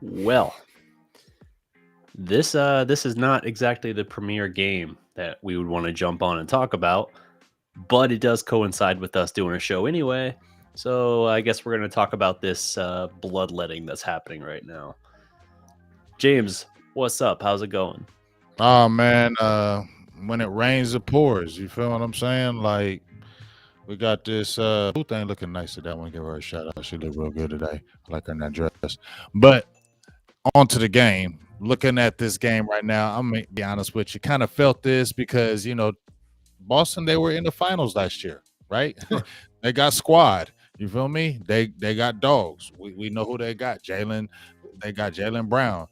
Well, this is not exactly the premier game that we would want to jump on and talk about, but it does coincide with us doing a show anyway. So I guess we're going to talk about this bloodletting that's happening right now. James, what's up? How's it going? Oh man, when it rains, it pours. You feel what I'm saying? Like we got this who thing looking nice today. I want to give her a shout out. She looked real good today. I like her in that dress. But on to the game. Looking at this game right now, I'm gonna be honest with you. Kind of felt this because Boston, they were in the finals last year, right? Sure. They got squad. You feel me? They got dogs. We know who they got. Jalen. They got Jalen Brown,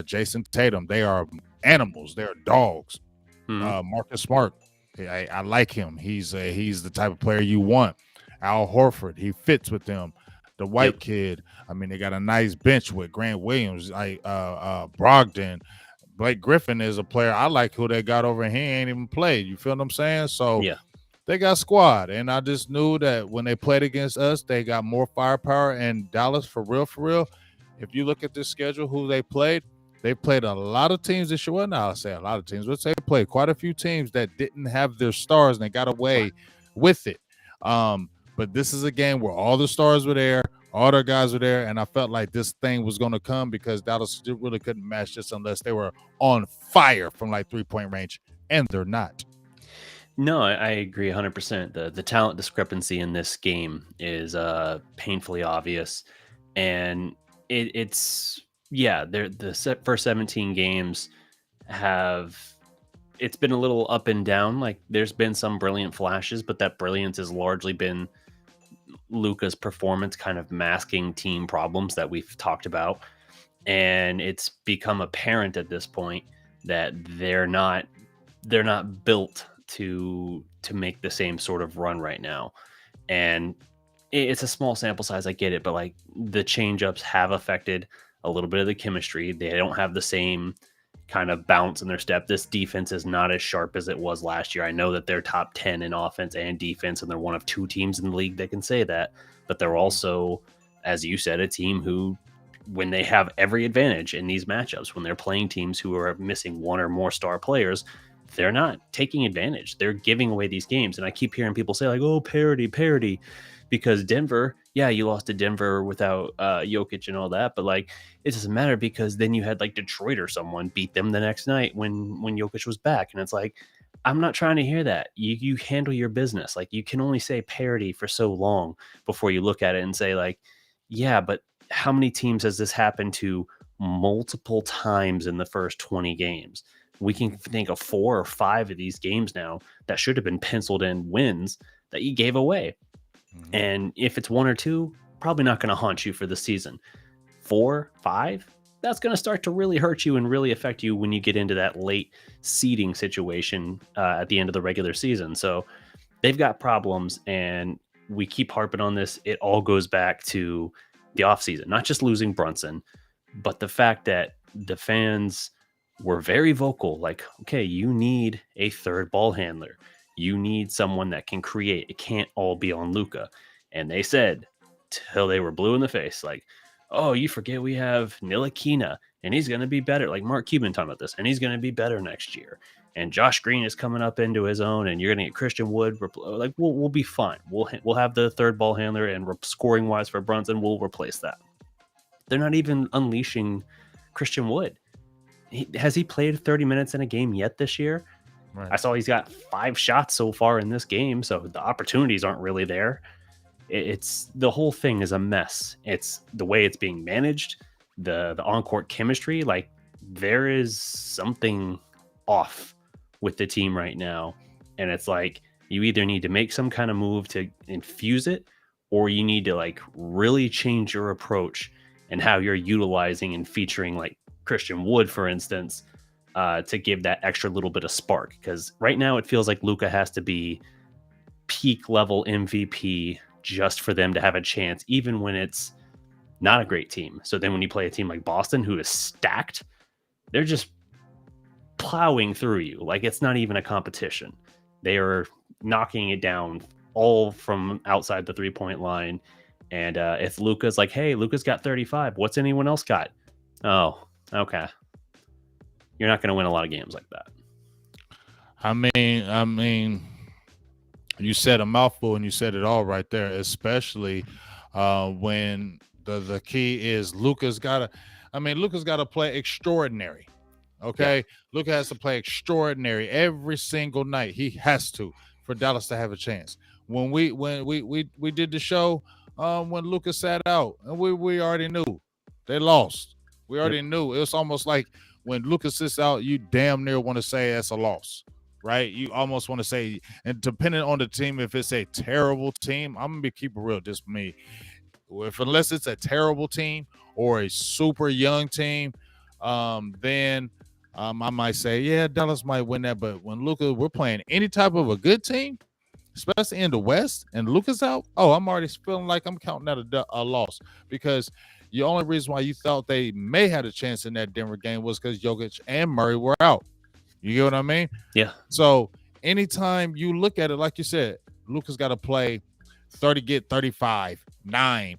Jason Tatum. They are animals. They are dogs. Hmm. Marcus Smart. I like him. He's the type of player you want. Al Horford. He fits with them. The white Yep. kid. I mean, they got a nice bench with Grant Williams, Brogdon. Blake Griffin is a player I like who they got over. He ain't even played. You feel what I'm saying? So Yeah. they got squad, and I just knew that when they played against us, they got more firepower. And Dallas, for real, for real. If you look at this schedule, who they played a lot of teams this year. Well, now I say a lot of teams. Let's say they played quite a few teams that didn't have their stars, and they got away with it. But this is a game where all the stars were there, all their guys were there, and I felt like this thing was going to come because Dallas really couldn't match this unless they were on fire from like 3-point range, and they're not. No, I agree 100%. The talent discrepancy in this game is painfully obvious, and it's yeah. First 17 games have it's been a little up and down. Like there's been some brilliant flashes, but that brilliance has largely been Luca's performance, kind of masking team problems that we've talked about, and it's become apparent at this point that they're not built to make the same sort of run right now. And it's a small sample size, I get it, but like the change-ups have affected a little bit of the chemistry. They don't have the same kind of bounce in their step. This defense is not as sharp as it was last year. I know that they're top 10 in offense and defense, and they're one of two teams in the league that can say that, but they're also, as you said, a team who, when they have every advantage in these matchups, when they're playing teams who are missing one or more star players, they're not taking advantage. They're giving away these games. And I keep hearing people say, like, oh, parity, because Denver, yeah, you lost to Denver without Jokic and all that. But like, it doesn't matter because then you had like Detroit or someone beat them the next night when Jokic was back. And it's like, I'm not trying to hear that. You handle your business. Like, you can only say parity for so long before you look at it and say, like, yeah, but how many teams has this happened to multiple times in the first 20 games? We can think of 4 or 5 of these games now that should have been penciled in wins that you gave away. Mhm. And if it's 1 or 2, probably not going to haunt you for the season. 4, 5, that's going to start to really hurt you and really affect you when you get into that late seeding situation at the end of the regular season. So they've got problems, and we keep harping on this. It all goes back to the offseason, not just losing Brunson, but the fact that the fans were very vocal. Like, okay, you need a third ball handler. You need someone that can create. It can't all be on Luca. And they said, till they were blue in the face, like, oh, you forget we have Nilakina, and he's going to be better. Like Mark Cuban talking about this, and he's going to be better next year. And Josh Green is coming up into his own, and you're going to get Christian Wood. Like, we'll be fine. We'll have the third ball handler, and scoring wise for Brunson, we'll replace that. They're not even unleashing Christian Wood. Has he played 30 minutes in a game yet this year? Right. I saw he's got 5 shots so far in this game, so the opportunities aren't really there. It's the whole thing is a mess. It's the way it's being managed, the on court chemistry. Like, there is something off with the team right now, and it's like you either need to make some kind of move to infuse it, or you need to like really change your approach and how you're utilizing and featuring like Christian Wood, for instance, to give that extra little bit of spark. Because right now it feels like Luca has to be peak level MVP just for them to have a chance, even when it's not a great team. So then when you play a team like Boston, who is stacked, they're just plowing through you. Like, it's not even a competition. They are knocking it down all from outside the 3-point line. And if Luca's like, hey, Luca's got 35, what's anyone else got? Oh, okay. You're not going to win a lot of games like that. I mean, you said a mouthful and you said it all right there, especially when the key is Luka's gotta play extraordinary. Yeah. Okay. Luka has to play extraordinary every single night. He has to for Dallas to have a chance. When we did the show, when Luka sat out, and we already knew they lost. We Yep. already knew. It was almost like when Luka sits out, you damn near want to say that's a loss. Right? You almost want to say, and depending on the team, if it's a terrible team, I'm gonna keep it real. Just me, if unless it's a terrible team or a super young team, then I might say, yeah, Dallas might win that. But when we're playing any type of a good team, especially in the West, and Luka's out, oh, I'm already feeling like I'm counting that a loss because the only reason why you thought they may have a chance in that Denver game was because Jokic and Murray were out. You get what I mean? Yeah. So anytime you look at it, like you said, Luka's got to play 30, get 35, 9,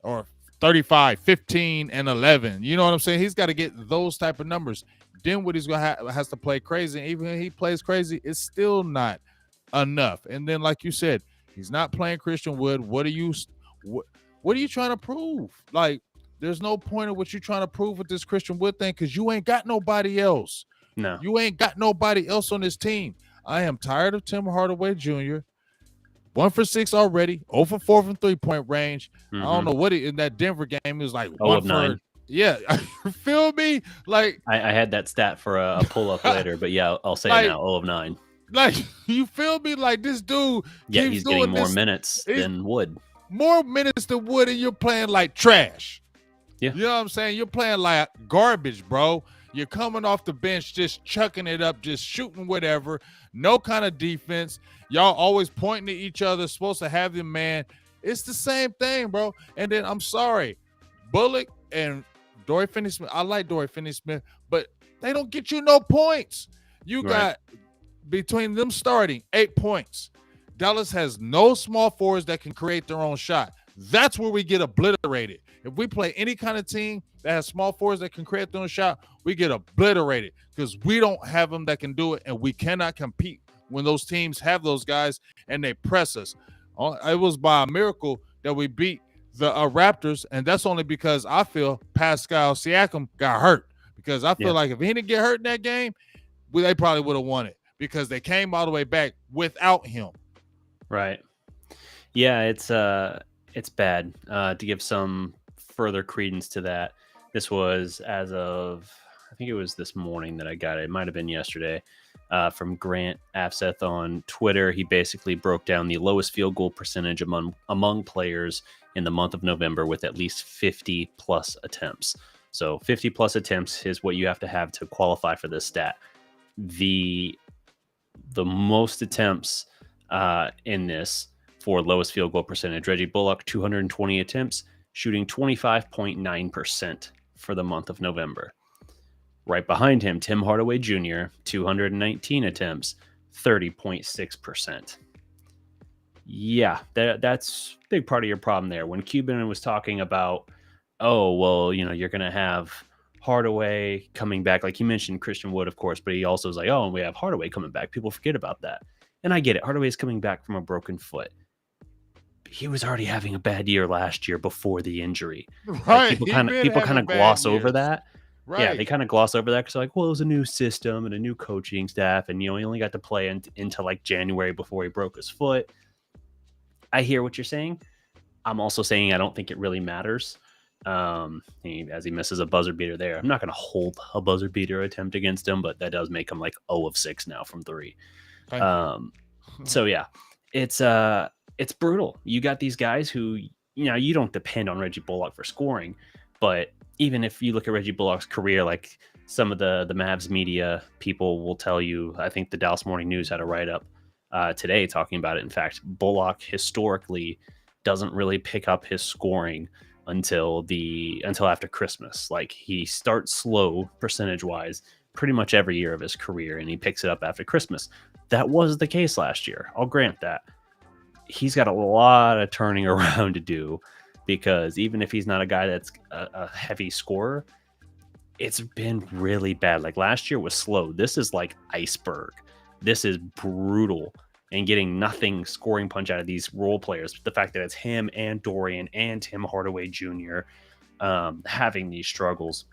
or 35, 15, and 11. You know what I'm saying? He's got to get those type of numbers. Then what he's going to has to play crazy. And even if he plays crazy, it's still not enough. And then, like you said, he's not playing Christian Wood. What are you trying to prove? Like, there's no point in what you're trying to prove with this Christian Wood thing because you ain't got nobody else. No. You ain't got nobody else on this team. I am tired of Tim Hardaway Jr. 1 for 6 already, 0 for 4 from 3-point range. I don't know what in that Denver game it was like 0 one of for 9. yeah. Feel me? Like I had that stat for a pull up later, but yeah, I'll say it now. 0 of 9. Like you feel me? Like this dude Yeah, keeps he's getting doing more this. minutes than Wood. More minutes than Wood, and you're playing like trash. Yeah. You know what I'm saying? You're playing like garbage, bro. You're coming off the bench, just chucking it up, just shooting whatever. No kind of defense. Y'all always pointing to each other, supposed to have the man. It's the same thing, bro. And then I'm sorry, Bullock and Dory Finney-Smith. I like Dory Finney-Smith, but they don't get you no points. You Right. got between them starting 8 points. Dallas has no small forwards that can create their own shot. That's where we get obliterated. If we play any kind of team that has small forwards that can create their own shot, we get obliterated because we don't have them that can do it, and we cannot compete when those teams have those guys and they press us. It was by a miracle that we beat the Raptors, and that's only because I feel Pascal Siakam got hurt. Because I feel like if he didn't get hurt in that game, they probably would have won it because they came all the way back without him. Right. Yeah, it's bad. To give some further credence to that, this was as of, I think it was this morning that I got it. It might have been yesterday. From Grant Afseth on Twitter. He basically broke down the lowest field goal percentage among players in the month of November with at least 50 plus attempts. So 50 plus attempts is what you have to qualify for this stat. The most attempts in this for lowest field goal percentage, Reggie Bullock, 220 attempts, shooting 25.9% for the month of November. Right behind him, Tim Hardaway Jr., 219 attempts, 30.6%. Yeah, that's a big part of your problem there. When Cuban was talking about, oh, well, you're going to have Hardaway coming back. Like he mentioned Christian Wood, of course, but he also was like, oh, and we have Hardaway coming back. People forget about that. And I get it. Hardaway is coming back from a broken foot. He was already having a bad year last year before the injury. Right. Like people kind of gloss over that. Right. Yeah, they kind of gloss over that because like, well, it was a new system and a new coaching staff, and he only got to play into like January before he broke his foot. I hear what you're saying. I'm also saying I don't think it really matters. As he misses a buzzer beater there, I'm not going to hold a buzzer beater attempt against him, but that does make him like 0 of 6 now from 3. So yeah, it's brutal. You got these guys who, you don't depend on Reggie Bullock for scoring, but even if you look at Reggie Bullock's career, like some of the Mavs media people will tell you, I think the Dallas Morning News had a write-up today talking about it. In fact, Bullock historically doesn't really pick up his scoring until after Christmas. Like he starts slow percentage-wise pretty much every year of his career, and he picks it up after Christmas. That was the case last year. I'll grant that. He's got a lot of turning around to do because even if he's not a guy that's a heavy scorer, it's been really bad. Like last year was slow. This is like iceberg. This is brutal and getting nothing scoring punch out of these role players. The fact that it's him and Dorian and Tim Hardaway Jr. Having these struggles.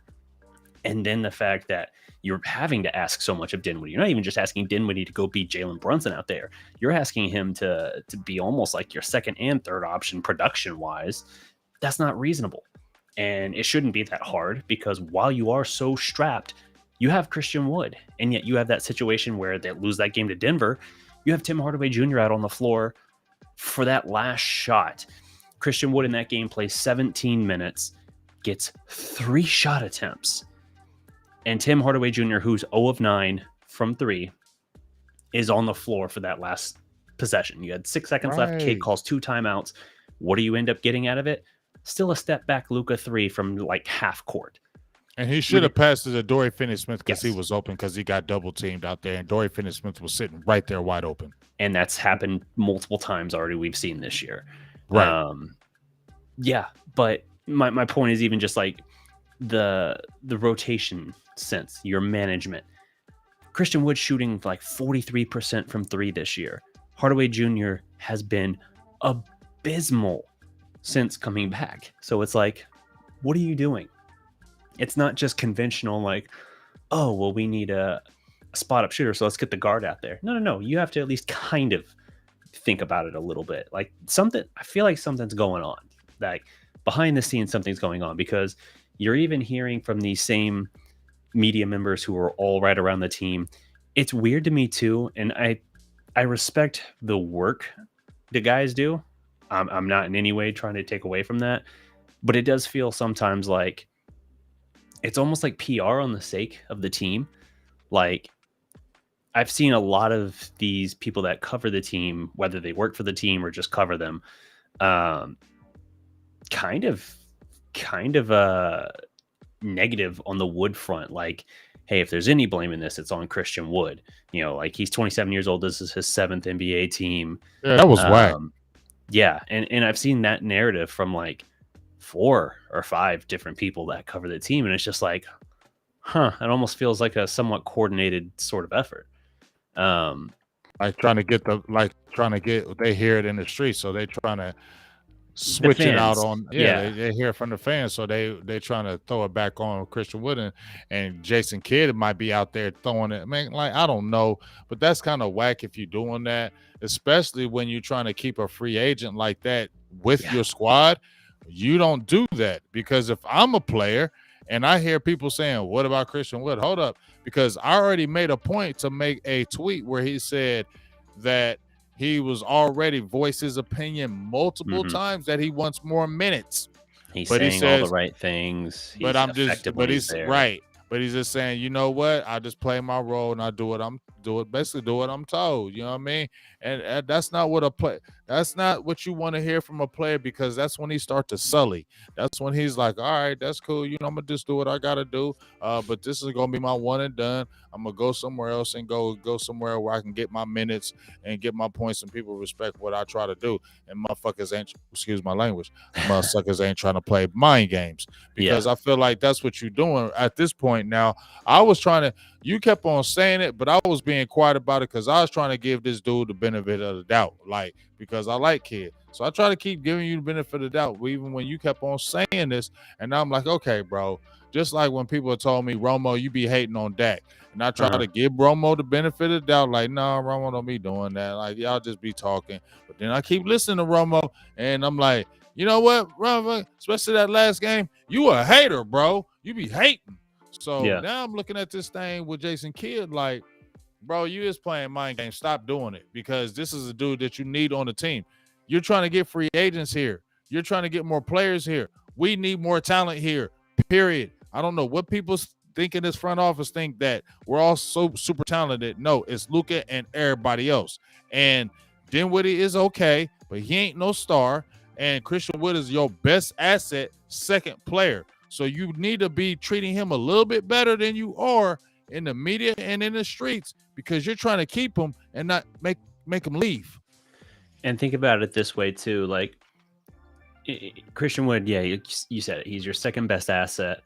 And then the fact that you're having to ask so much of Dinwiddie. You're not even just asking Dinwiddie to go beat Jalen Brunson out there. You're asking him to be almost like your second and third option production wise. That's not reasonable. And it shouldn't be that hard because while you are so strapped, you have Christian Wood. And yet you have that situation where they lose that game to Denver. You have Tim Hardaway Jr. out on the floor for that last shot. Christian Wood in that game plays 17 minutes, gets 3 shot attempts. And Tim Hardaway Jr., who's 0 of 9 from 3, is on the floor for that last possession. You had 6 seconds left. Cade Right. calls 2 timeouts. What do you end up getting out of it? Still a step back Luka 3 from like half court. And he should have passed it to Dorian Finney-Smith because he Yes. was open because he got double teamed out there, and Dorian Finney-Smith was sitting right there wide open. And that's happened multiple times already we've seen this year. Right. Yeah, but my point is even just like the rotation sense, your management. Christian Wood shooting like 43% from 3 this year. Hardaway Jr. has been abysmal since coming back. So it's like, what are you doing? It's not just conventional like, oh, well, we need a spot up shooter, so let's get the guard out there. No. You have to at least kind of think about it a little bit. Like something, I feel like something's going on. Like behind the scenes, something's going on because you're even hearing from these same media members who are all right around the team. It's weird to me too, and I respect the work the guys do. I'm not in any way trying to take away from that, but it does feel sometimes like it's almost like PR on the sake of the team. Like I've seen a lot of these people that cover the team, whether they work for the team or just cover them, um, kind of negative on the Wood front. Like, hey, if there's any blame in this, it's on Christian Wood. You know, like he's 27 years old. This is his 7th NBA team. Yeah, that was whack. Yeah, and I've seen that narrative from like 4 or 5 different people that cover the team, and it's just like, huh, it almost feels like a somewhat coordinated sort of effort. Like trying to get they hear it in the streets, so they trying to switch it out fans, on yeah. they hear it from the fans, so they trying to throw it back on Christian Wood, and Jason Kidd might be out there throwing it. Man, like I don't know, but that's kind of whack if you're doing that, especially when you're trying to keep a free agent like that with Yeah. your squad. You don't do that, because if I'm a player and I hear people saying, "What about Christian Wood?" Hold up, because I already made a point to make a tweet where he said that he was already voiced his opinion multiple Mhm. times that he wants more minutes. He's But he saying all the says, right things. but He's I'm just, effective when but he's he's there. right. But he's just saying, you know what? I just play my role and I basically do what I'm told. You know what I mean? And that's not what that's not what you want to hear from a player, because that's when he start to sully. That's when he's like, all right, that's cool. You know, I'm gonna just do what I gotta do. But this is gonna be my one and done. I'm gonna go somewhere else and go somewhere where I can get my minutes and get my points, and people respect what I try to do. And motherfuckers ain't, excuse my language, motherfuckers ain't trying to play mind games, Yeah. because I feel like that's what you're doing at this point now. I was trying to, you kept on saying it, but I was being quiet about it because I was trying to give this dude the benefit of the doubt, like, because I like Kid. So I try to keep giving you the benefit of the doubt, even when you kept on saying this. And I'm like, okay, bro. Just like when people told me, Romo, you be hating on Dak. And I try to give Romo the benefit of the doubt, like, no, Romo don't be doing that. Like, y'all just be talking. But then I keep listening to Romo, and I'm like, you know what, Romo, especially that last game, you a hater, bro. You be hating. So Yeah. now I'm looking at this thing with Jason Kidd, like, bro, you is playing mind games. Stop doing it, because this is a dude that you need on the team. You're trying to get free agents here. You're trying to get more players here. We need more talent here, period. I don't know what people think in this front office think that we're all so super talented. No, it's Luka and everybody else. And Dinwiddie is okay, but he ain't no star. And Christian Wood is your best asset, second player. So you need to be treating him a little bit better than you are in the media and in the streets, because you're trying to keep him and not make him leave. And think about it this way too. Like Christian Wood, yeah, you said it. He's your second best asset.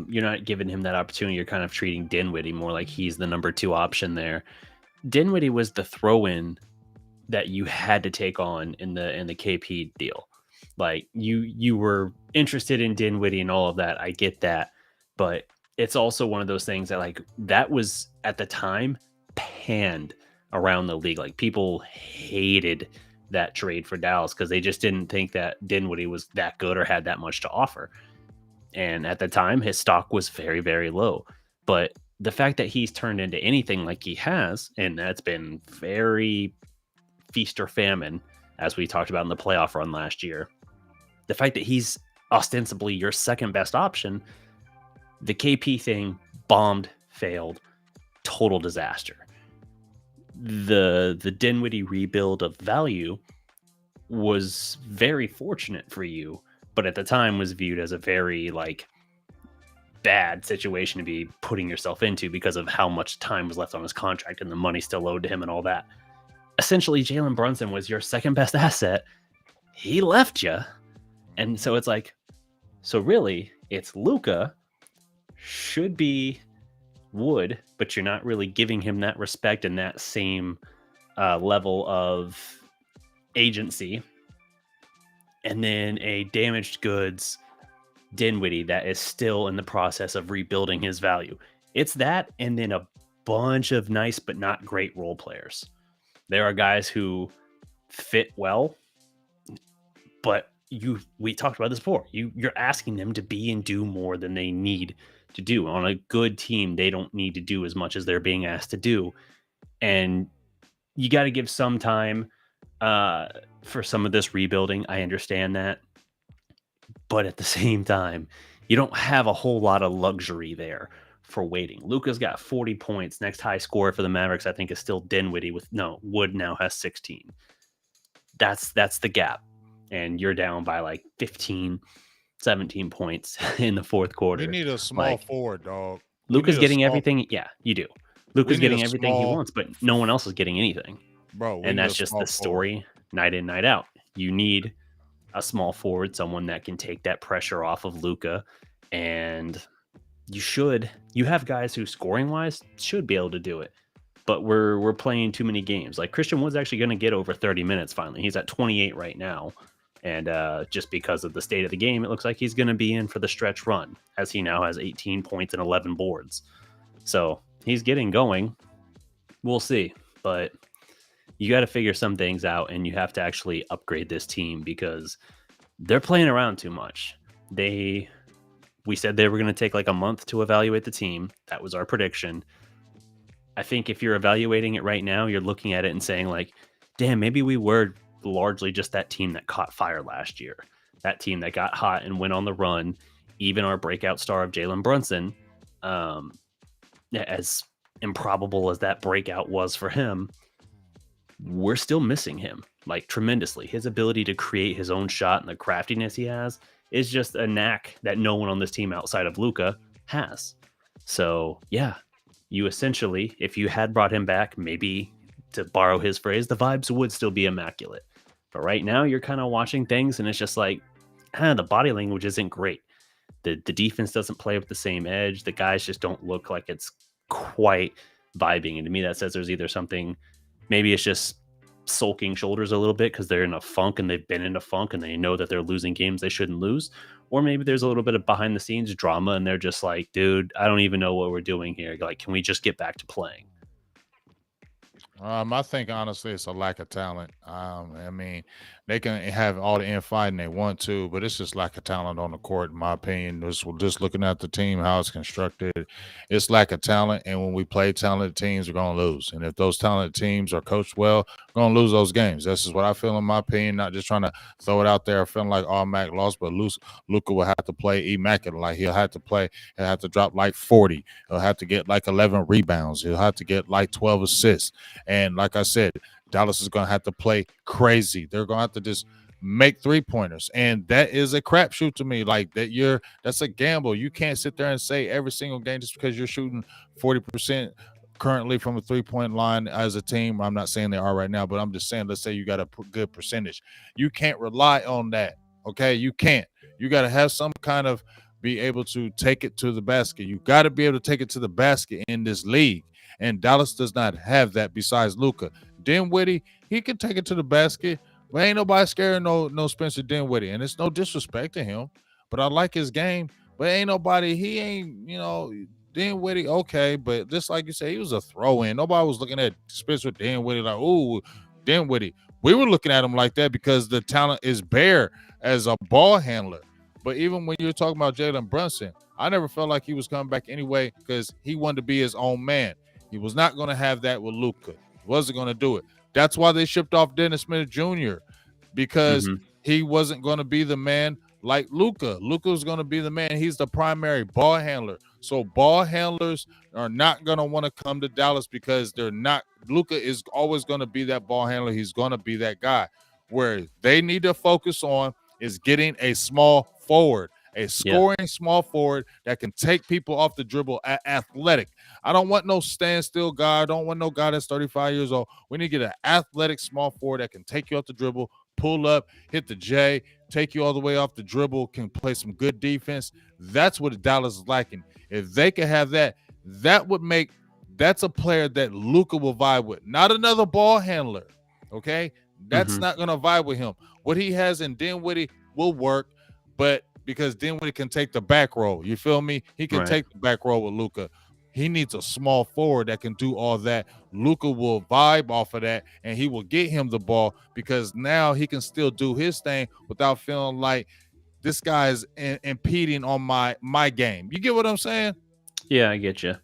You're not giving him that opportunity. You're kind of treating Dinwiddie more like he's the number two option there. Dinwiddie was the throw-in that you had to take on in the KP deal. Like you were interested in Dinwiddie and all of that. I get that, but it's also one of those things that like that was at the time panned around the league. Like people hated that trade for Dallas because they just didn't think that Dinwiddie was that good or had that much to offer. And at the time, his stock was very, very low. But the fact that he's turned into anything like he has, and that's been very feast or famine, as we talked about in the playoff run last year, the fact that he's ostensibly your second best option, the KP thing bombed, failed, total disaster. The Dinwiddie rebuild of value was very fortunate for you, but at the time was viewed as a very like bad situation to be putting yourself into because of how much time was left on his contract and the money still owed to him and all that. Essentially, Jalen Brunson was your second best asset. He left you. And so it's like, so really, it's Luka should be Wood, but you're not really giving him that respect and that same level of agency. And then a damaged goods Dinwiddie that is still in the process of rebuilding his value. It's that, and then a bunch of nice but not great role players. There are guys who fit well, but we talked about this before. You're asking them to be and do more than they need to do. On a good team, they don't need to do as much as they're being asked to do. And you got to give some time for some of this rebuilding. I understand that. But at the same time, you don't have a whole lot of luxury there for waiting. Luka's got 40 points. Next high score for the Mavericks, I think, is still Dinwiddie with Wood now has 16. That's the gap. And you're down by like 15, 17 points in the fourth We quarter. need a small Like forward, dog. We Luka's need a getting small. everything. Yeah, you do. We Luka's need a getting everything he small, wants, but no one else is getting anything. bro. We And need a that's just small the forward. story night in, night out. You need a small forward, someone that can take that pressure off of Luka. And you have guys who scoring wise should be able to do it. But we're playing too many games. Like Christian Wood's actually going to get over 30 minutes finally. He's at 28 right now. And just because of the state of the game, it looks like he's going to be in for the stretch run, as he now has 18 points and 11 boards. So he's getting going. We'll see. But you got to figure some things out, and you have to actually upgrade this team because they're playing around too much. We said they were going to take like a month to evaluate the team. That was our prediction. I think if you're evaluating it right now, you're looking at it and saying like, damn, maybe we were largely just that team that caught fire last year. That team that got hot and went on the run. Even our breakout star of Jalen Brunson, as improbable as that breakout was for him, we're still missing him like tremendously. His ability to create his own shot and the craftiness he has is just a knack that no one on this team outside of Luka has. So yeah, you essentially, if you had brought him back, maybe to borrow his phrase, the vibes would still be immaculate. But right now you're kind of watching things and it's just like, the body language isn't great. The defense doesn't play with the same edge. The guys just don't look like it's quite vibing. And to me, that says there's either something, maybe it's just sulking shoulders a little bit because they're in a funk and they've been in a funk and they know that they're losing games they shouldn't lose. Or maybe there's a little bit of behind the scenes drama and they're just like, dude, I don't even know what we're doing here. Like, can we just get back to playing? I think honestly, it's a lack of talent. I mean, they can have all the infighting they want to, but it's just lack of talent on the court, in my opinion. Just looking at the team, how it's constructed, it's lack of talent. And when we play talented teams, we're gonna lose. And if those talented teams are coached well, we're gonna lose those games. This is what I feel, in my opinion. Not just trying to throw it out there, feeling like all Mac lost, but Luca will have to play immaculate. Like he'll have to play, he'll have to drop like 40. He'll have to get like 11 rebounds. He'll have to get like 12 assists. And like I said, Dallas is going to have to play crazy. They're going to have to just make 3-pointers. And that is a crapshoot to me. Like that's a gamble. You can't sit there and say every single game just because you're shooting 40% currently from a 3-point line as a team. I'm not saying they are right now, but I'm just saying, let's say you got a good percentage. You can't rely on that. Okay. You can't. You got to have some kind of be able to take it to the basket. You got to be able to take it to the basket in this league. And Dallas does not have that besides Luka. Dinwiddie, he can take it to the basket, but ain't nobody scared no Spencer Dinwiddie. And it's no disrespect to him, but I like his game. But ain't nobody, he ain't, Dinwiddie, okay, but just like you say, he was a throw-in. Nobody was looking at Spencer Dinwiddie like, ooh, Dinwiddie. We were looking at him like that because the talent is bare as a ball handler. But even when you're talking about Jalen Brunson, I never felt like he was coming back anyway because he wanted to be his own man. He was not going to have that with Luka. He wasn't going to do it. That's why they shipped off Dennis Smith Jr. because Mhm. he wasn't going to be the man like Luka. Luka was going to be the man. He's the primary ball handler. So ball handlers are not going to want to come to Dallas because they're not. Luka is always going to be that ball handler. He's going to be that guy. Where they need to focus on is getting a small forward, a Yeah. scoring small forward that can take people off the dribble, athletic. I don't want no standstill guy. I don't want no guy that's 35 years old. We need to get an athletic small forward that can take you off the dribble, pull up, hit the J, take you all the way off the dribble, can play some good defense. That's what Dallas is lacking. If they could have that, that would make that's a player that Luka will vibe with, not another ball handler. Okay, that's Mhm. not going to vibe with him. What he has in Dinwiddie will work, but because Dinwiddie can take the back row, you feel me? He can Right. take the back row with Luka. He needs a small forward that can do all that. Luka will vibe off of that, and he will get him the ball because now he can still do his thing without feeling like this guy's impeding on my game. You get what I'm saying? Yeah, I get you.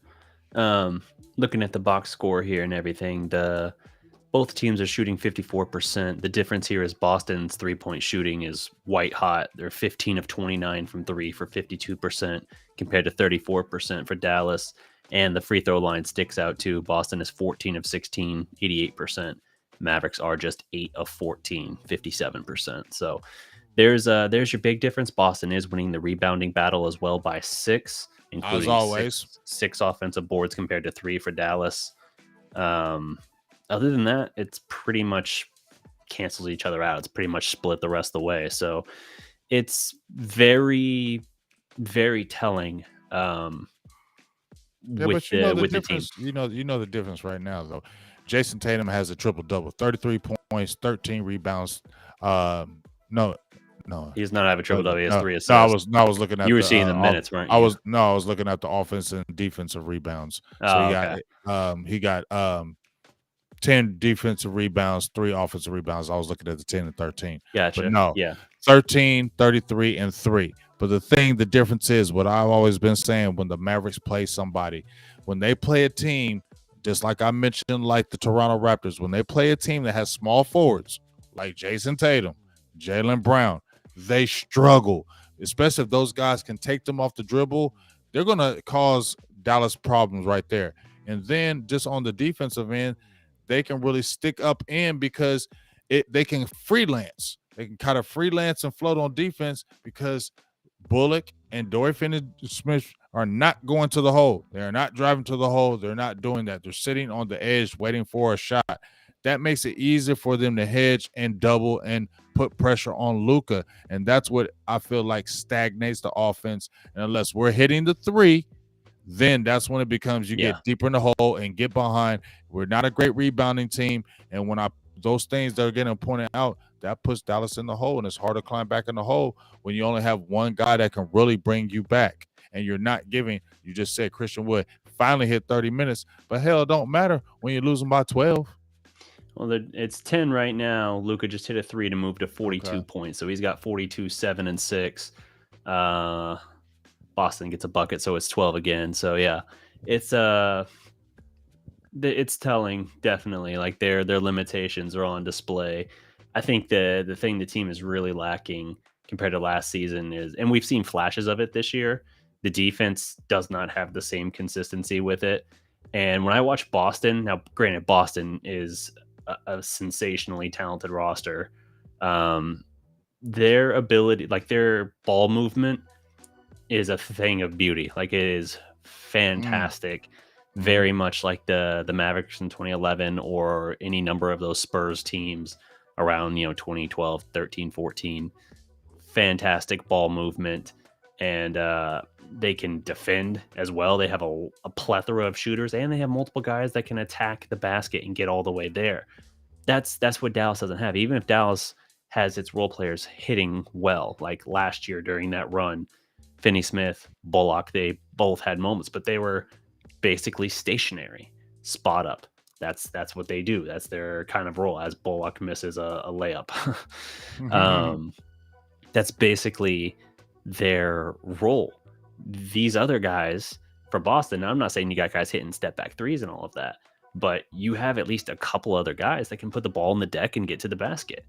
Um, Looking at the box score here and everything, the both teams are shooting 54%. The difference here is Boston's three-point shooting is white hot. They're 15 of 29 from three for 52% compared to 34% for Dallas. And the free throw line sticks out too. Boston is 14 of 16, 88%. Mavericks are just 8 of 14, 57%. So there's your big difference. Boston is winning the rebounding battle as well by 6, As including always. six offensive boards compared to 3 for Dallas. Um, Other than that, it's pretty much cancels each other out. It's pretty much split the rest of the way. So it's very, very telling Yeah, with but you know the with the team. difference. You know the difference right now, though. Jason Tatum has a triple double: 33 points, 13 rebounds. No, no, He does not have a triple double. He has no, 3 no. I assists. was no, I was looking You at were the. seeing the minutes, weren't I you? was no, I was looking at the offense and defensive rebounds. So Oh, okay. he got 10 defensive rebounds, 3 offensive rebounds. I was looking at the 10 and 13. But Gotcha. no, Yeah. 13, 33, and 3. But the difference is what I've always been saying when the Mavericks play somebody, when they play a team, just like I mentioned, like the Toronto Raptors, when they play a team that has small forwards like Jason Tatum, Jaylen Brown, they struggle, especially if those guys can take them off the dribble. They're going to cause Dallas problems right there. And then just on the defensive end, they can really stick up in because they can freelance. They can kind of freelance and float on defense because Bullock and Dorian Finney-Smith are not going to the hole. They're not driving to the hole. They're not doing that. They're sitting on the edge waiting for a shot. That makes it easier for them to hedge and double and put pressure on Luka. And that's what I feel like stagnates the offense. And unless we're hitting the three, then that's when it becomes you Yeah. get deeper in the hole and get behind. We're not a great rebounding team. And when those things that are getting pointed out, that puts Dallas in the hole. And it's hard to climb back in the hole when you only have one guy that can really bring you back. And you're not giving, you just said Christian Wood finally hit 30 minutes. But hell, it don't matter when you're losing by 12. Well, it's 10 right now. Luca just hit a 3 to move to 42 Okay. points. So he's got 42, 7, and 6. Uh, Boston gets a bucket, so it's 12 again. So yeah, it's it's telling, definitely. Like their limitations are on display. I think the thing the team is really lacking compared to last season is, and we've seen flashes of it this year, the defense does not have the same consistency with it. And when I watch Boston, now granted, Boston is a sensationally talented roster. Um, their ability, like their ball movement, is a thing of beauty. Like it is Mm. fantastic, Mm-hmm. very much like the Mavericks in 2011 or any number of those Spurs teams around 2012, 13, 14. Fantastic ball movement. and they can defend as well. They have a plethora of shooters, and they have multiple guys that can attack the basket and get all the way there. That's what Dallas doesn't have. Even if Dallas has its role players hitting well, like last year during that run, Finney Smith, Bullock, they both had moments, but they were basically stationary, spot up. That's what they do. That's their kind of role. As Bullock misses a layup, um, that's basically their role. These other guys for Boston, now I'm not saying you got guys hitting step back threes and all of that, but you have at least a couple other guys that can put the ball in the deck and get to the basket.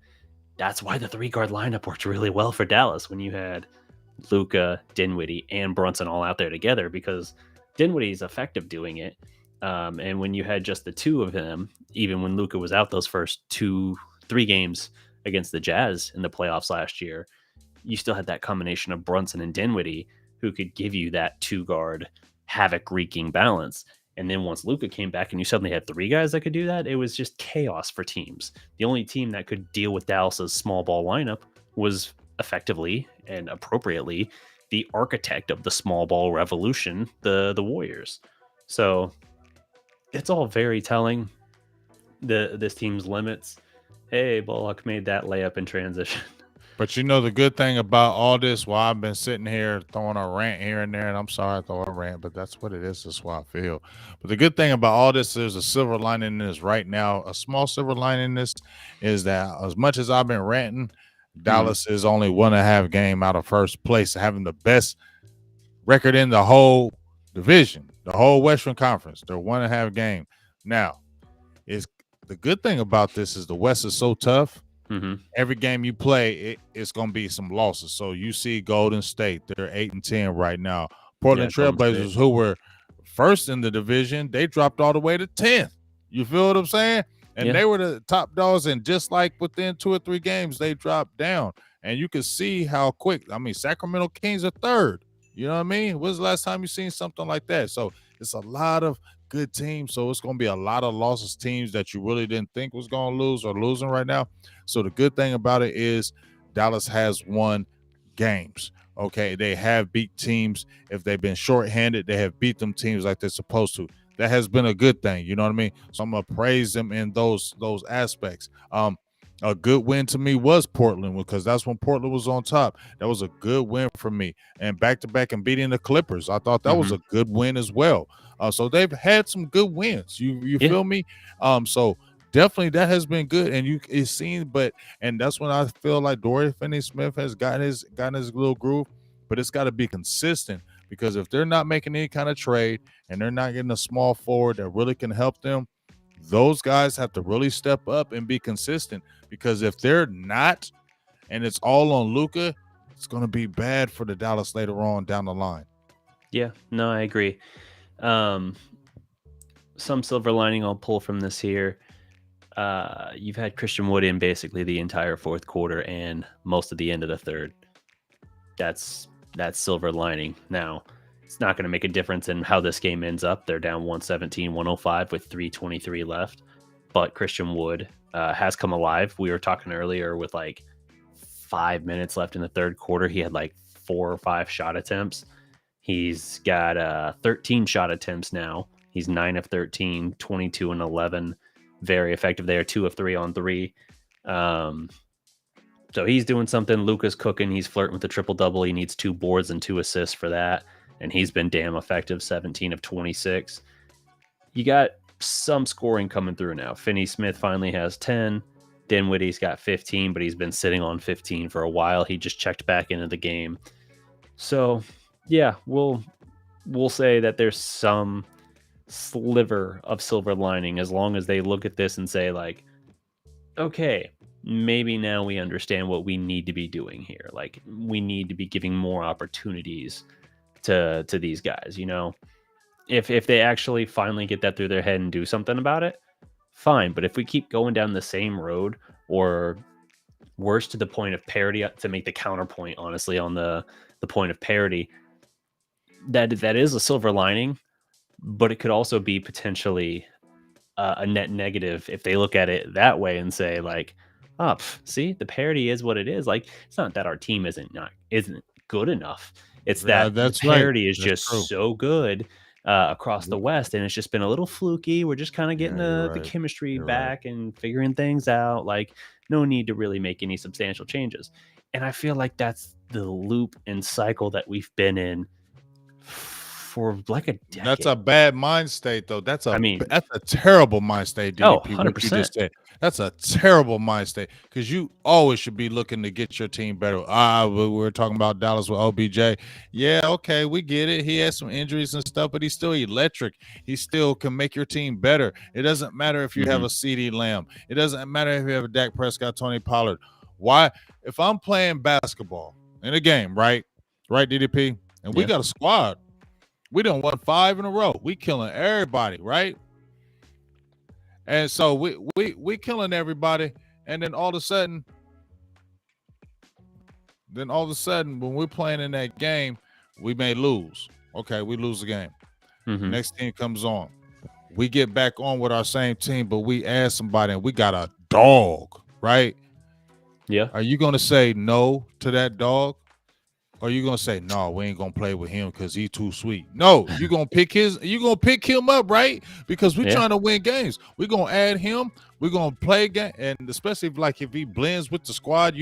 That's why the 3 guard lineup worked really well for Dallas when you had Luka, Dinwiddie, and Brunson all out there together, because Dinwiddie is effective doing it. And when you had just the two of them, even when Luka was out those first 3 games against the Jazz in the playoffs last year, you still had that combination of Brunson and Dinwiddie who could give you that 2 guard havoc wreaking balance. And then once Luka came back and you suddenly had 3 guys that could do that, it was just chaos for teams. The only team that could deal with Dallas's small ball lineup was effectively and appropriately the architect of the small ball revolution, the Warriors. So it's all very telling. This team's limits. Hey, Bullock made that layup in transition. But you know the good thing about all this, while I've been sitting here throwing a rant here and there, and I'm sorry I throw a rant, but that's what it is. That's why I feel. But the good thing about all this, there's a silver lining in this right now. A small silver lining in this is that as much as I've been ranting, Mhm. Dallas is only 1.5 game out of first place, having the best record in the whole division, the whole Western Conference. They're 1.5 game. Now, is the good thing about this is the West is so tough. Mhm. Every game you play, it's going to be some losses. So you see Golden State, they're 8-10 right now. Yeah, Portland Golden State. Trailblazers, who were first in the division, they dropped all the way to 10th. You feel what I'm saying? And Yeah. they were the top dogs, and just like within 2 or 3 games, they dropped down. And you can see how quick. I mean, Sacramento Kings are third. You know what I mean? When's the last time you seen something like that? So it's a lot of good teams. So it's going to be a lot of losses, teams that you really didn't think was going to lose or losing right now. So the good thing about it is Dallas has won games. Okay, they have beat teams. If they've been shorthanded, they have beat them teams like they're supposed to. That has been a good thing. You know what I mean? So I'm gonna praise them in those aspects. A good win to me was Portland, because that's when Portland was on top. That was a good win for me. And back to back and beating the Clippers, I thought that was Mhm. a good win as well. So they've had some good wins. You Yeah. feel me? So definitely that has been good, and you it's seen, but and that's when I feel like Dorian Finney-Smith has gotten his little groove, but it's got to be consistent, because if they're not making any kind of trade and they're not getting a small forward that really can help them, those guys have to really step up and be consistent, because if they're not, and it's all on Luka, it's going to be bad for the Dallas later on down the line. Yeah. No, I agree. Um, some silver lining I'll pull from this here. You've had Christian Wood in basically the entire fourth quarter and most of the end of the third. That's silver lining. Now, it's not going to make a difference in how this game ends up. They're down 117-105 with 3:23 left, but Christian Wood has come alive. We were talking earlier with like 5 minutes left in the third quarter. He had like 4 or 5 shot attempts. He's got 13 shot attempts now. He's 9 of 13, 22 and 11. Very effective there. 2 of 3 on 3. Um, so he's doing something. Luka's cooking. He's flirting with the triple double. He needs 2 boards and 2 assists for that. And he's been damn effective. 17 of 26. You got some scoring coming through now. Finney Smith finally has 10. Dinwiddie's got 15, but he's been sitting on 15 for a while. He just checked back into the game. So yeah, we'll say that there's some sliver of silver lining as long as they look at this and say like, okay, maybe now we understand what we need to be doing here. Like we need to be giving more opportunities to these guys, you know. If they actually finally get that through their head and do something about it, fine. But if we keep going down the same road, or worse, to the point of parity, to make the counterpoint, honestly, on the point of parity, that is a silver lining, but it could also be potentially a net negative if they look at it that way and say like, see, the parity is what it is. Like, it's not that our team isn't good enough. It's that the That's right. parity is That's just true. so good across the W- West, and it's just been a little fluky. We're just kind of getting Yeah, you're the right. chemistry You're right. back and figuring things out. Like, no need to really make any substantial changes. And I feel like that's the loop and cycle that we've been in for like a That's a decade. bad mind state, though. I mean, That's a terrible mind state, oh, DDP. What you 100%. just said. That's a terrible mind state because you always should be looking to get your team better. We were talking about Dallas with OBJ. Yeah, okay, we get it. He has some injuries and stuff, but he's still electric. He still can make your team better. It doesn't matter if you have Hmm. a CD Lamb. It doesn't matter if you have a Dak Prescott, Tony Pollard. Why? If I'm playing basketball in a game, right, DDP, and we Yeah. got a squad. We done won 5 in a row. We killing everybody, right? And so we killing everybody. And then all of a sudden, when we're playing in that game, we may lose. Okay, we lose the game. Hmm. Next team comes on. We get back on with our same team, but we add somebody and we got a dog, right? Yeah. Are you gonna say no to that dog? Or you gonna say, no, we ain't gonna play with him because he's too sweet? No, you're gonna pick him up, right? Because we're Yeah. trying to win games. We're gonna add him, we're gonna play game, and especially if he blends with the squad,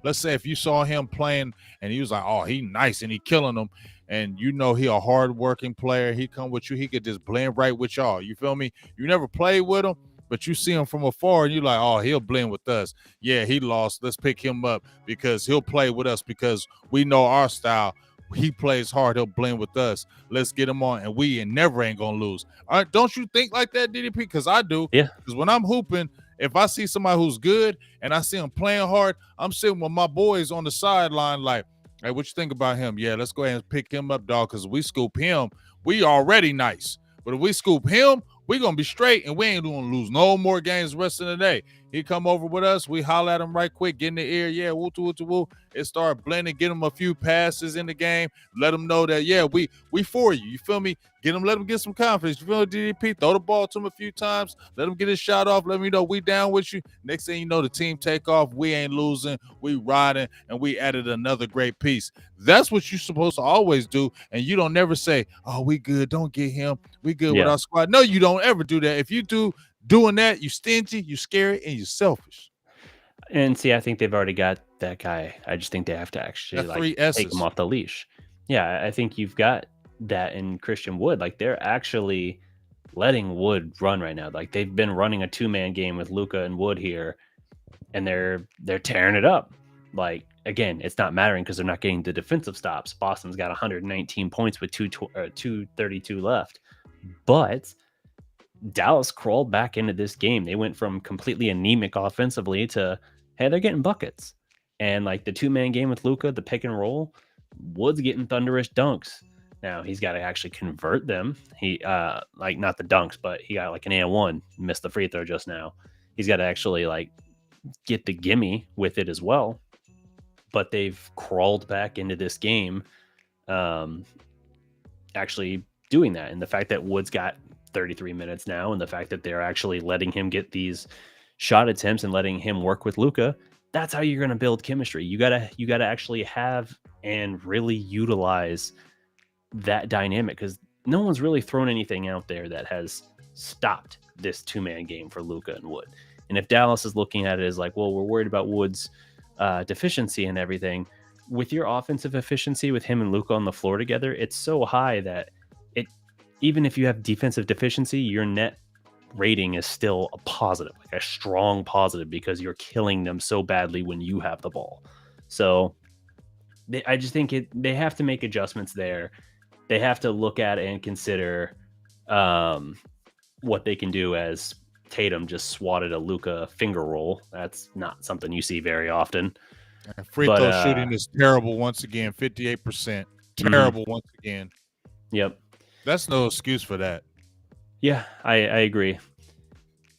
let's say if you saw him playing and he was like, oh, he nice and he killing them, and he a hard-working player, he come with you, he could just blend right with y'all. You feel me? You never played with him, but you see him from afar and you're like, oh, he'll blend with us. Yeah, he lost. Let's pick him up because he'll play with us because we know our style. He plays hard. He'll blend with us. Let's get him on, and we never ain't gonna lose. All right, don't you think like that, DDP? Because I do. Yeah. Because when I'm hooping, if I see somebody who's good and I see him playing hard, I'm sitting with my boys on the sideline like, hey, what you think about him? Yeah, let's go ahead and pick him up, dog. Because we scoop him, we already nice. But if we scoop him, we gonna be straight, and we ain't gonna lose no more games the rest of the day. He come over with us, we holler at him right quick, get in the ear, yeah, woo woo woo. It start blending, get him a few passes in the game, let him know that yeah, we for you. You feel me? Let him get some confidence. You feel me, DDP? Throw the ball to him a few times, let him get his shot off, let me know we down with you. Next thing you know, the team take off, we ain't losing, we riding, and we added another great piece. That's what you're supposed to always do, and you don't never say, oh, we good, don't get him, we good with Yeah. our squad. No, you don't ever do that. If you doing that, you stingy, you scary, and you selfish. And see, I think they've already got that guy. I just think they have to actually That like three take him S's. off the leash. Yeah, I think you've got that in Christian Wood. Like, they're actually letting Wood run right now. Like, they've been running a two-man game with Luca and Wood here, and they're tearing it up. Like, again, it's not mattering because they're not getting the defensive stops. Boston's got 119 points with 232 left, but Dallas crawled back into this game. They went from completely anemic offensively to, hey, they're getting buckets. And like the two-man game with Luca, the pick and roll, Wood's getting thunderous dunks. Now he's got to actually convert them. He like, not the dunks, but he got like an and one, missed the free throw just now. He's got to actually like get the gimme with it as well. But they've crawled back into this game, um, actually doing that. And the fact that Wood's got 33 minutes now, and the fact that they're actually letting him get these shot attempts and letting him work with Luca, that's how you're going to build chemistry. You gotta actually have and really utilize that dynamic, because no one's really thrown anything out there that has stopped this two-man game for Luca and Wood. And if Dallas is looking at it as like, well, we're worried about Wood's deficiency and everything, with your offensive efficiency with him and Luca on the floor together, it's so high that it, even if you have defensive deficiency, your net rating is still a positive, like a strong positive, because you're killing them so badly when you have the ball. So I just think they have to make adjustments there. They have to look at and consider um, what they can do, as Tatum just swatted a Luca finger roll. That's not something you see very often. And free But throw shooting is terrible once again, 58%. mhm, Terrible once again. yep. That's no excuse for that. Yeah, I agree.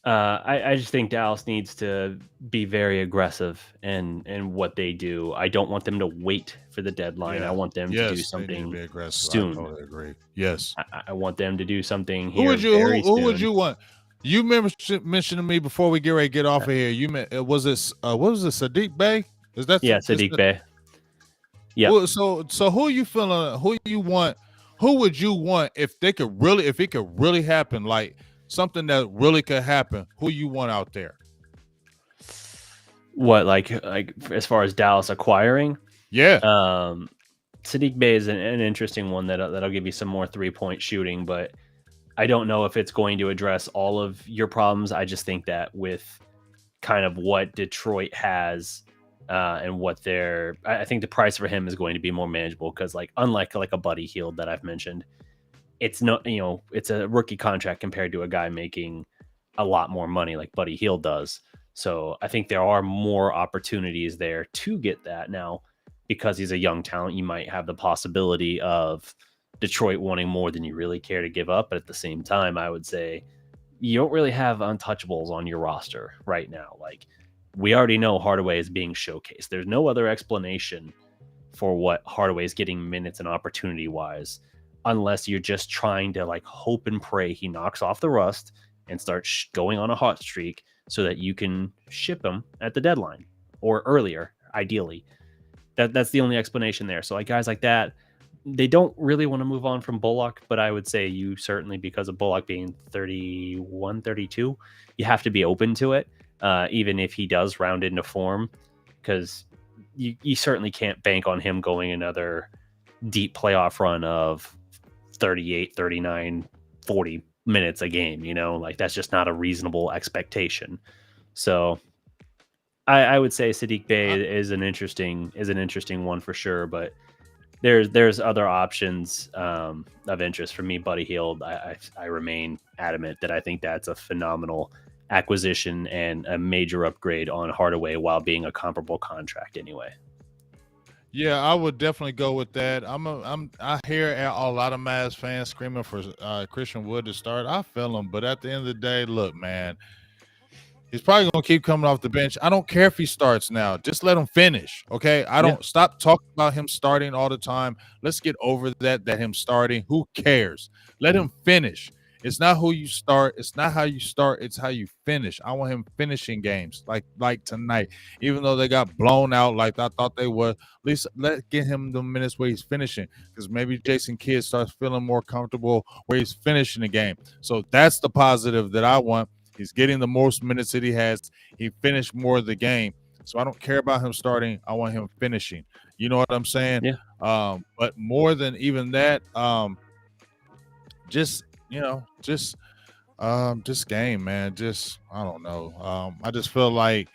I just think Dallas needs to be very aggressive in what they do. I don't want them to wait for the deadline. I Yeah. want them to do Yes, they need to something be aggressive. I soon. totally agree. Yes. I want them to do something Who here would you very who would soon. you want? You remember mentioned to me before we get ready to get off Uh, of here. You meant was this what was it, Sadiq Bey? Is that yeah, is Sadiq that, Bey. Yep. So who you feeling? Who you want? Who would you want if if it could really happen, like something that really could happen? Who you want out there? What, like as far as Dallas acquiring? Yeah, Um, Sadiq Bey is an interesting one that'll give you some more 3-point shooting, but I don't know if it's going to address all of your problems. I just think that with kind of what Detroit has and what I think the price for him is going to be more manageable because, like, unlike like a Buddy Hield that I've mentioned, it's not, it's a rookie contract compared to a guy making a lot more money like Buddy Hield does. So I think there are more opportunities there to get that now because he's a young talent. You might have the possibility of Detroit wanting more than you really care to give up. But at the same time, I would say you don't really have untouchables on your roster right now. Like, we already know Hardaway is being showcased. There's no other explanation for what Hardaway is getting minutes and opportunity wise, unless you're just trying to like hope and pray he knocks off the rust and starts going on a hot streak so that you can ship him at the deadline or earlier, ideally. That's the only explanation there. So like guys like that, they don't really want to move on from Bullock, but I would say you certainly, because of Bullock being 31, 32, you have to be open to it, even if he does round into form, because you certainly can't bank on him going another deep playoff run of 38, 39, 40 minutes a game, like that's just not a reasonable expectation. So I would say Sadiq Bey I, is an interesting one for sure, but there's other options of interest for me. Buddy Hield, I remain adamant that I think that's a phenomenal acquisition and a major upgrade on Hardaway while being a comparable contract anyway. yeah, I would definitely go with that. I hear a lot of Mavs fans screaming for Christian Wood to start. I feel them, but at the end of the day, look, man, he's probably going to keep coming off the bench. I don't care if he starts now. Just let him finish. Okay. I Yeah. don't stop talking about him starting all the time. Let's get over that him starting. Who cares? Let him finish. It's not who you start. It's not how you start. It's how you finish. I want him finishing games like tonight, even though they got blown out like I thought they would. At least let get him the minutes where he's finishing, because maybe Jason Kidd starts feeling more comfortable where he's finishing the game. So that's the positive that I want. He's getting the most minutes that he has. He finished more of the game. So I don't care about him starting. I want him finishing. You know what I'm saying? Yeah. But more than even that, just you know, just game, man. Just I don't know. I just feel like,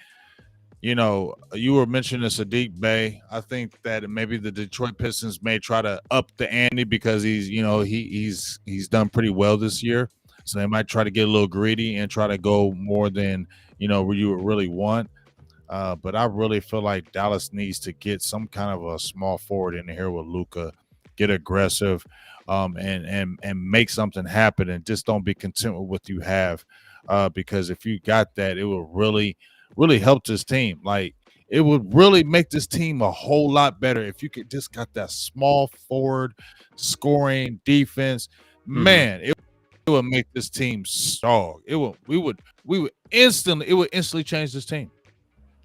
you were mentioning Sadiq Bey. I think that maybe the Detroit Pistons may try to up the ante because he's done pretty well this year. So they might try to get a little greedy and try to go more than where you would really want. But I really feel like Dallas needs to get some kind of a small forward in here with Luka, get aggressive, and make something happen, and just don't be content with what you have. Because if you got that, it will really help this team. Like, it would really make this team a whole lot better if you could just got that small forward scoring defense. Hmm. Man, it would make this team strong. We would instantly change this team.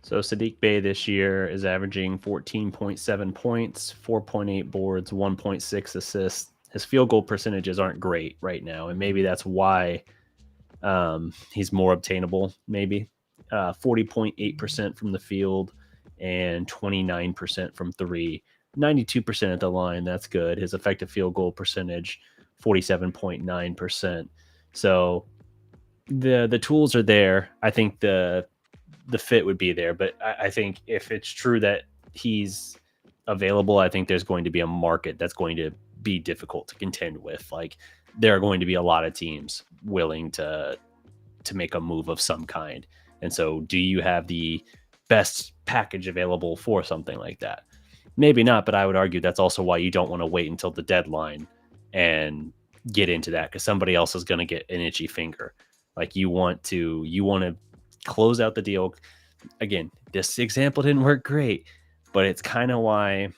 So Sadiq Bey this year is averaging 14.7 points, 4.8 boards, 1.6 assists. His field goal percentages aren't great right now, and maybe that's why he's more obtainable. Maybe 40.8% from the field and 29% from three. 92% at the line. That's good. His effective field goal percentage, 47.9%. So the tools are there. I think the fit would be there. But I think if it's true that he's available, I think there's going to be a market that's going to be difficult to contend with. Like, there are going to be a lot of teams willing to make a move of some kind. And so, do you have the best package available for something like that? Maybe not, but I would argue that's also why you don't want to wait until the deadline and get into that, because somebody else is going to get an itchy finger. Like, you want to close out the deal. Again, this example didn't work great, but it's kind of why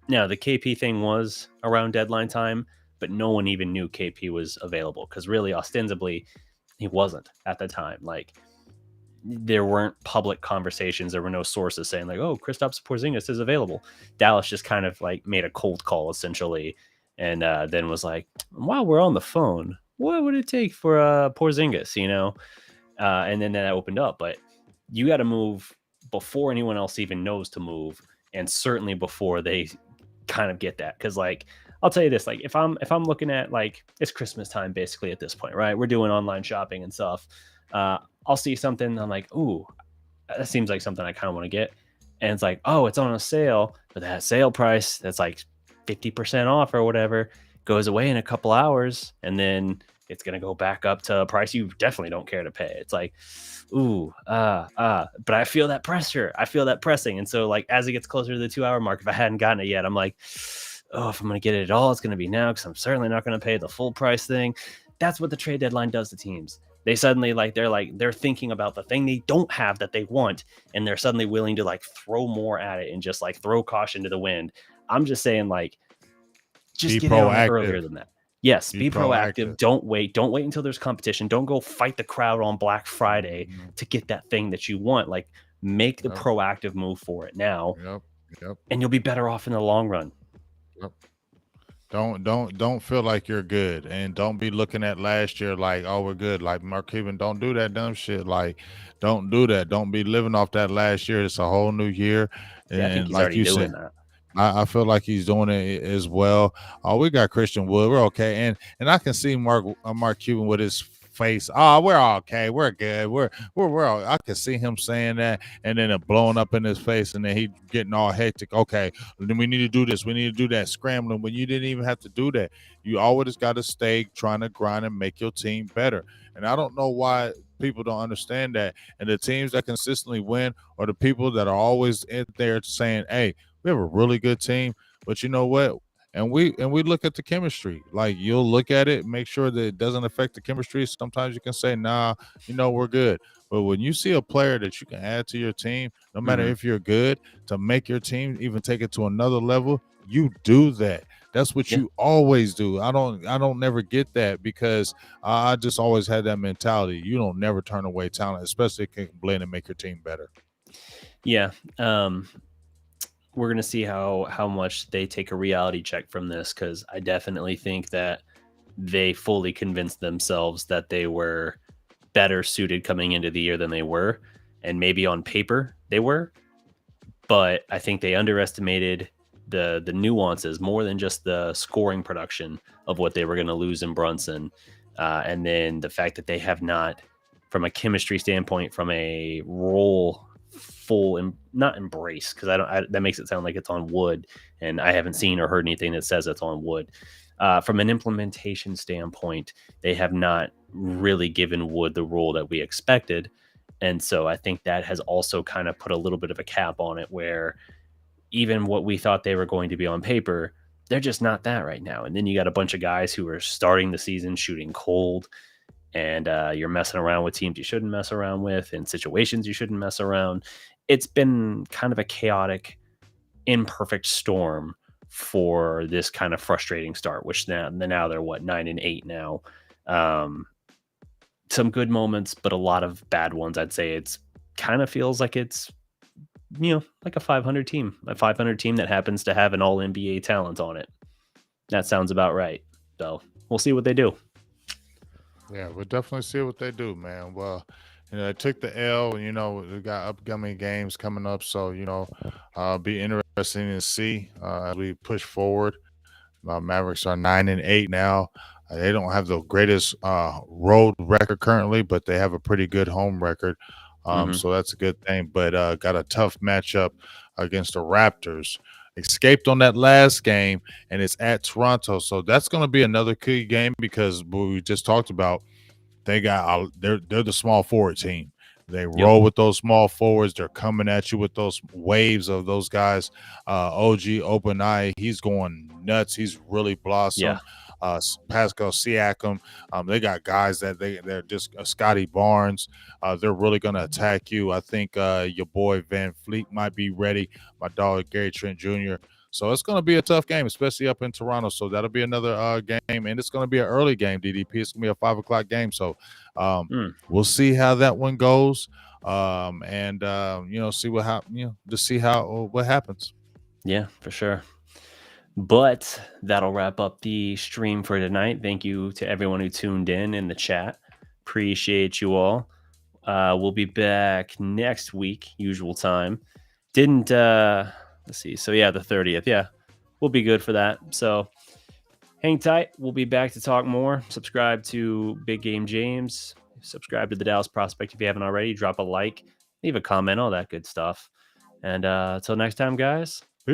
now the KP thing was around deadline time, but no one even knew KP was available because really ostensibly he wasn't at the time. Like, there weren't public conversations. There were no sources saying like, "Oh, Kristaps Porzingis is available." Dallas just kind of like made a cold call essentially, and then was like, "While we're on the phone, what would it take for Porzingis?" And then that opened up. But you got to move before anyone else even knows to move, and certainly before they kind of get that. Because like I'll tell you this, like if I'm looking at like it's Christmas time basically at this point, right? We're doing online shopping and stuff. Uh, I'll see something, I'm like, ooh, that seems like something I kind of want to get. And it's like, oh, it's on a sale, but that sale price that's like 50% off or whatever goes away in a couple hours. And then it's going to go back up to a price you definitely don't care to pay. It's like, ooh, but I feel that pressure. I feel that pressing. And so, like, as it gets closer to the 2 hour mark, if I hadn't gotten it yet, I'm like, oh, if I'm going to get it at all, it's going to be now because I'm certainly not going to pay the full price thing. That's what the trade deadline does to teams. They suddenly they're thinking about the thing they don't have that they want, and they're suddenly willing to like throw more at it and just like throw caution to the wind. I'm just saying, like, just Be get in on it proactive. earlier than that. Yes, Be be proactive. proactive. Don't wait. Don't wait until there's competition. Don't go fight the crowd on Black Friday Mhm. to get that thing that you want. Like, make the Yep. proactive move for it now, Yep. Yep. and you'll be better off in the long run. Yep. Don't feel like you're good, and don't be looking at last year like, oh, we're good. Like Mark Cuban, don't do that dumb shit. Like, don't do that. Don't be living off that last year. It's a whole new year, Yeah, I think and he's like already you doing said, that. I feel like he's doing it as well. Oh, we got Christian Wood. We're okay, and I can see Mark Cuban with his face. Oh, we're okay. We're good. We're all. I can see him saying that, and then it blowing up in his face, and then he getting all hectic. Okay, then we need to do this. We need to do that. Scrambling when you didn't even have to do that. You always got to stay trying to grind and make your team better. And I don't know why people don't understand that. And the teams that consistently win are the people that are always in there saying, "Hey, we have a really good team, but you know what? And we look at the chemistry. Like you'll look at it, make sure that it doesn't affect the chemistry. Sometimes you can say, nah, we're good. But when you see a player that you can add to your team, no matter Hmm. if you're good, to make your team even take it to another level, you do that. That's what Yeah. you always do. I don't never get that because I just always had that mentality. You don't never turn away talent, especially if it can blend and make your team better. Yeah. We're gonna see how much they take a reality check from this, because I definitely think that they fully convinced themselves that they were better suited coming into the year than they were, and maybe on paper they were, but I think they underestimated the nuances more than just the scoring production of what they were going to lose in Brunson, and then the fact that they have not, from a chemistry standpoint, from a role not embrace, because that makes it sound like it's on wood, and I haven't seen or heard anything that says it's on wood. From an implementation standpoint, they have not really given Wood the role that we expected. And so I think that has also kind of put a little bit of a cap on it, where even what we thought they were going to be on paper, they're just not that right now. And then you got a bunch of guys who are starting the season shooting cold, and you're messing around with teams you shouldn't mess around with, and situations you shouldn't mess around. It's been kind of a chaotic, imperfect storm for this kind of frustrating start, which now they're what, 9-8 now. Um, some good moments, but a lot of bad ones. I'd say it's kind of feels like it's, like a 500 team that happens to have an all NBA talent on it. That sounds about right. So we'll see what they do. Yeah, we'll definitely see what they do, man. Well, they took the L, and we got upcoming games coming up, so be interesting to see as we push forward. Mavericks are 9-8 now. They don't have the greatest road record currently, but they have a pretty good home record, Hmm. so that's a good thing. But got a tough matchup against the Raptors. Escaped on that last game, and it's at Toronto, so that's going to be another key game because what we just talked about, they're the small forward team. They Yep. roll with those small forwards. They're coming at you with those waves of those guys. OG Open Eye, he's going nuts. He's really Yeah. blossomed. Pascal Siakam, they got guys that they're just Scotty Barnes. They're really going to attack you. I think your boy Van Fleet might be ready. My dog Gary Trent Jr. So it's going to be a tough game, especially up in Toronto. So that'll be another game, and it's going to be an early game. DDP, it's going to be a 5 o'clock game. So Mm. we'll see how that one goes. and see to see how what happens. Yeah, for sure. But that'll wrap up the stream for tonight. Thank you to everyone who tuned in the chat. Appreciate you all. We'll be back next week, usual time. Didn't let's see. So yeah, the 30th. Yeah, we'll be good for that. So hang tight. We'll be back to talk more. Subscribe to Big Game James. Subscribe to the Dallas Prospect if you haven't already. Drop a like, leave a comment, all that good stuff. And until next time, guys,